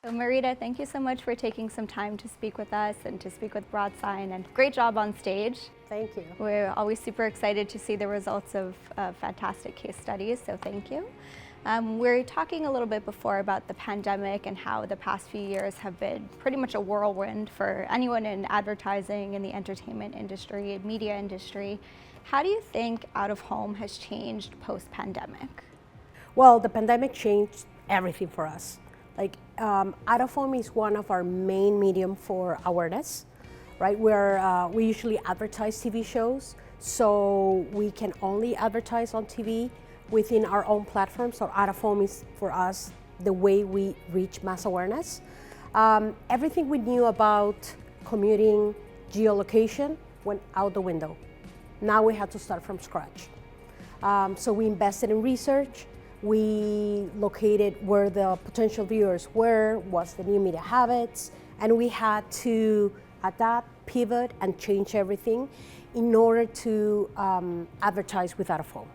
So Marita, thank you so much for taking some time to speak with us and to speak with Broadsign, and great job on stage. Thank you. We're always super excited to see the results of fantastic case studies, so thank you. We're talking a little bit before about the pandemic and how the past few years have been pretty much a whirlwind for anyone in advertising, in the entertainment industry, media industry. How do you think out-of-home has changed post-pandemic? Well, the pandemic changed everything for us. Like, out-of-home is one of our main medium for awareness, right? We usually advertise TV shows, so we can only advertise on TV within our own platform. So out-of-home is, for us, the way we reach mass awareness. Everything we knew about commuting, geolocation, went out the window. Now we had to start from scratch. So we invested in research. We located where the potential viewers were, what's the new media habits, and we had to adapt, pivot, and change everything in order to advertise with out-of-home.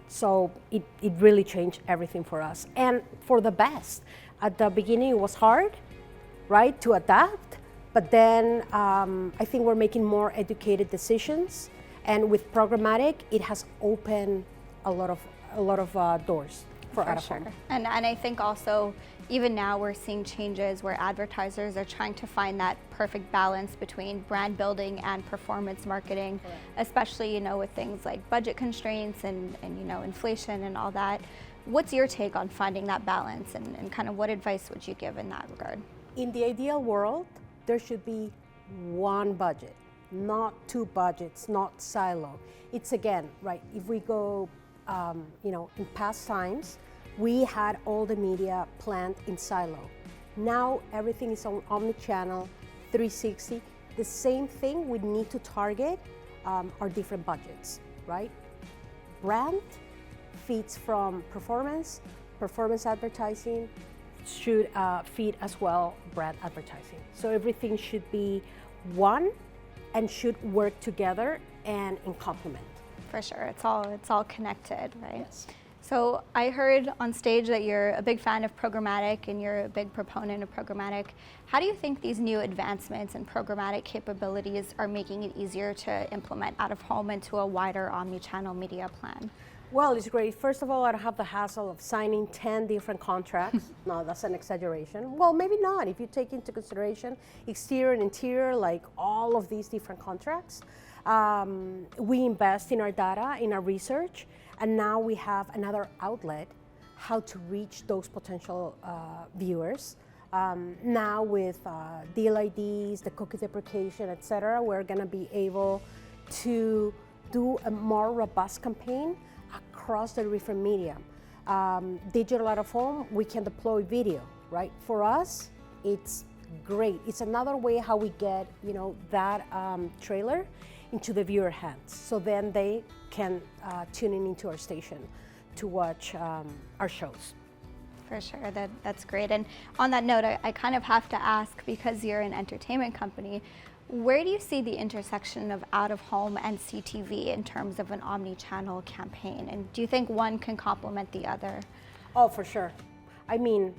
So it really changed everything for us, and for the best. At the beginning it was hard, right, to adapt, but then I think we're making more educated decisions, and with Programmatic it has opened a lot of doors for out-of-home. Sure. And I think also, even now we're seeing changes where advertisers are trying to find that perfect balance between brand building and performance marketing, Correct. Especially, with things like budget constraints and inflation and all that. What's your take on finding that balance, and kind of what advice would you give in that regard? In the ideal world, there should be one budget, not two budgets, not silo. It's, again, right, if we go in past times, we had all the media planned in silo. Now everything is on Omnichannel, 360. The same thing, we need to target our different budgets, right? Brand feeds from performance advertising should feed as well brand advertising. So everything should be one and should work together and in complement. For sure, it's all connected, right? Yes. So I heard on stage that you're a big fan of Programmatic and you're a big proponent of Programmatic. How do you think these new advancements in Programmatic capabilities are making it easier to implement out-of-home into a wider omni-channel media plan? Well, it's great. First of all, I don't have the hassle of signing 10 different contracts. No, that's an exaggeration. Well, maybe not. If you take into consideration exterior and interior, like all of these different contracts. We invest in our data, in our research, and now we have another outlet how to reach those potential viewers. Now with deal IDs, the cookie deprecation, etc., we're going to be able to do a more robust campaign across the different medium. Digital out-of-home, we can deploy video, right? For us, it's great. It's another way how we get that trailer into the viewer hands, so then they can tune in into our station to watch our shows. For sure, that's great. And on that note, I kind of have to ask, because you're an entertainment company, where do you see the intersection of out-of-home and CTV in terms of an omni-channel campaign? And do you think one can complement the other? Oh, for sure. I mean,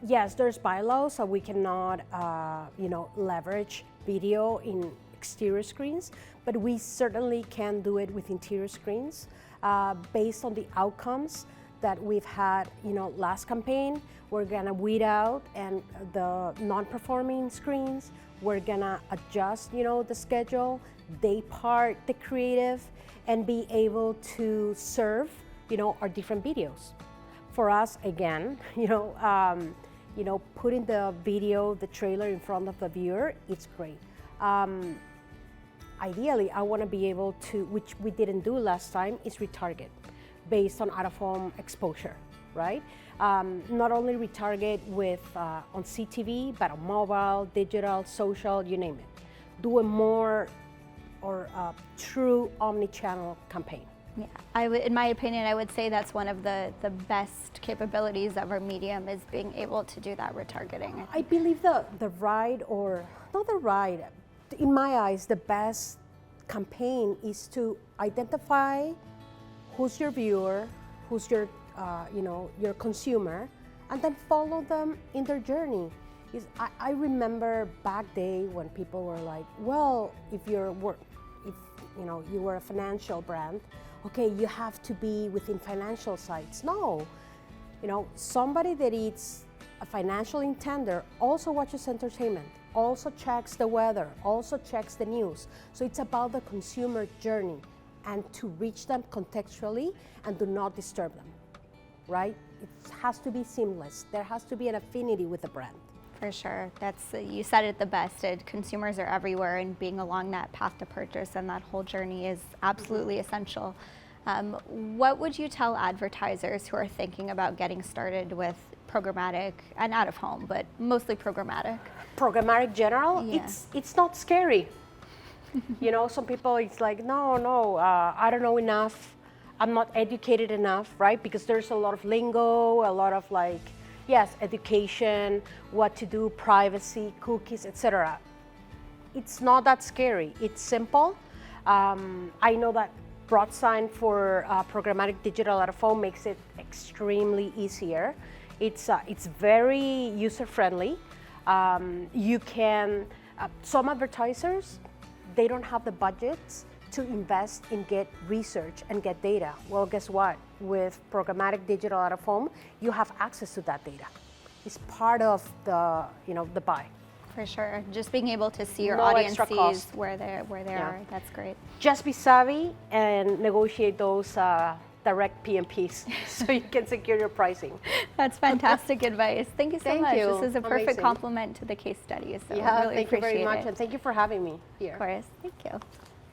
yes, there's bylaws, so we cannot, leverage video in exterior screens, but we certainly can do it with interior screens based on the outcomes that we've had. Last campaign, we're gonna weed out and the non-performing screens. We're gonna adjust, the schedule, day part, the creative, and be able to serve, our different videos. For us, again, putting the video, the trailer in front of the viewer, it's great. Ideally, I want to be able to, which we didn't do last time, is retarget based on out-of-home exposure, right? Not only retarget with on CTV, but on mobile, digital, social, you name it. Do a more or true omni-channel campaign. Yeah, in my opinion, I would say that's one of the best capabilities of our medium, is being able to do that retargeting. I believe in my eyes, the best campaign is to identify who's your viewer, who's your consumer, and then follow them in their journey. I remember back day when people were like, well, if you were a financial brand, okay, you have to be within financial sites. No, somebody that is a financial intender also watches entertainment, also checks the weather, also checks the news. So it's about the consumer journey and to reach them contextually and do not disturb them, right? It has to be seamless. There has to be an affinity with the brand. For sure. You said it the best. Consumers are everywhere, and being along that path to purchase and that whole journey is absolutely essential. What would you tell advertisers who are thinking about getting started with programmatic and out of home, but mostly programmatic? Programmatic general, Yeah. it's not scary. Some people, it's like, no, I don't know enough. I'm not educated enough, right? Because there's a lot of lingo, a lot of education, what to do, privacy, cookies, etc. It's not that scary. It's simple. I know that Broadsign for programmatic digital out of home makes it extremely easier. It's very user-friendly. You can, some advertisers, they don't have the budgets to invest in get research and get data. Well, guess what? With programmatic digital out of home, you have access to that data. It's part of the buy. For sure. Just being able to see your No audience extra cost. where they are. That's great. Just be savvy and negotiate those direct PMPs so you can secure your pricing. That's fantastic advice. Thank you so Thank much. you. This is a perfect Amazing. complement to the case study. So Yeah, really thank you appreciate very much, it. and thank you for having me here. Of course. Thank you.